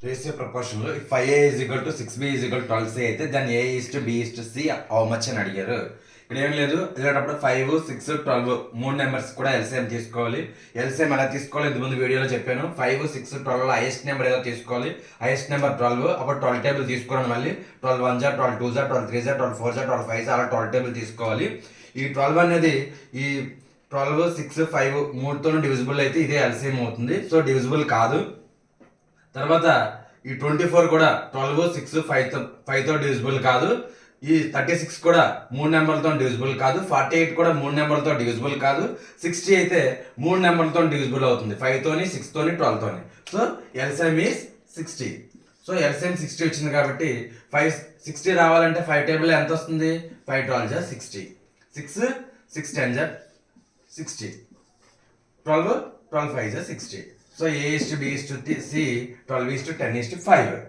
Ratio ప్రపోర్షన్లో 5a is equal to 6b is equal to 12c అయితే దాన్ని a is to b is to c how much అని అడిగారు. ఇక్కడ ఏం లేదు, వెళ్ళేటప్పుడు 5, 6, 12 మూడు నెంబర్స్ కూడా ఎల్సిఎం తీసుకోవాలి. ఎల్సిఎం ఎలా తీసుకోవాలి ఇంతకుముందు వీడియోలో చెప్పాను. 5, 6, 12 హైయెస్ట్ నెంబర్ ఏదో తీసుకోవాలి. హైయెస్ట్ నెంబర్ 12, అప్పుడు 12 టేబుల్ తీసుకోవాలి. మళ్ళీ 12 1 జా, 12 2 జా, 12 3 జా, 12 4 జా, 12 5 జా, అలా 12 టేబుల్ తీసుకోవాలి. ఈ 12 అనేది ఈ 12, 6, 5 మూడుతోనూ డివిజిబుల్ అయితే ఇదే ఎల్సిఎం అవుతుంది. సో డివిజిబుల్ కాదు. తర్వాత ఈ 24 కూడా 12, 6, 5తో డివిజిబుల్ కాదు. ఈ 36 కూడా మూడు నెంబర్లతో డివిజిబుల్ కాదు. 48 కూడా మూడు నెంబర్లతో డివిజిబుల్ కాదు. 60 అయితే మూడు నెంబర్లతో డివిజిబుల్ అవుతుంది, 5తోని, 6తోని, 12తోని. So LCM is 60. So LCM 60 వచ్చింది కాబట్టి 60 రావాలంటే 5 టేబుల్ ఎంత వస్తుంది? 5 12 జా 60, 6 10 జా 60, 12 5 జా 60. So A is to B is to C, 12 is to 10 is to 5.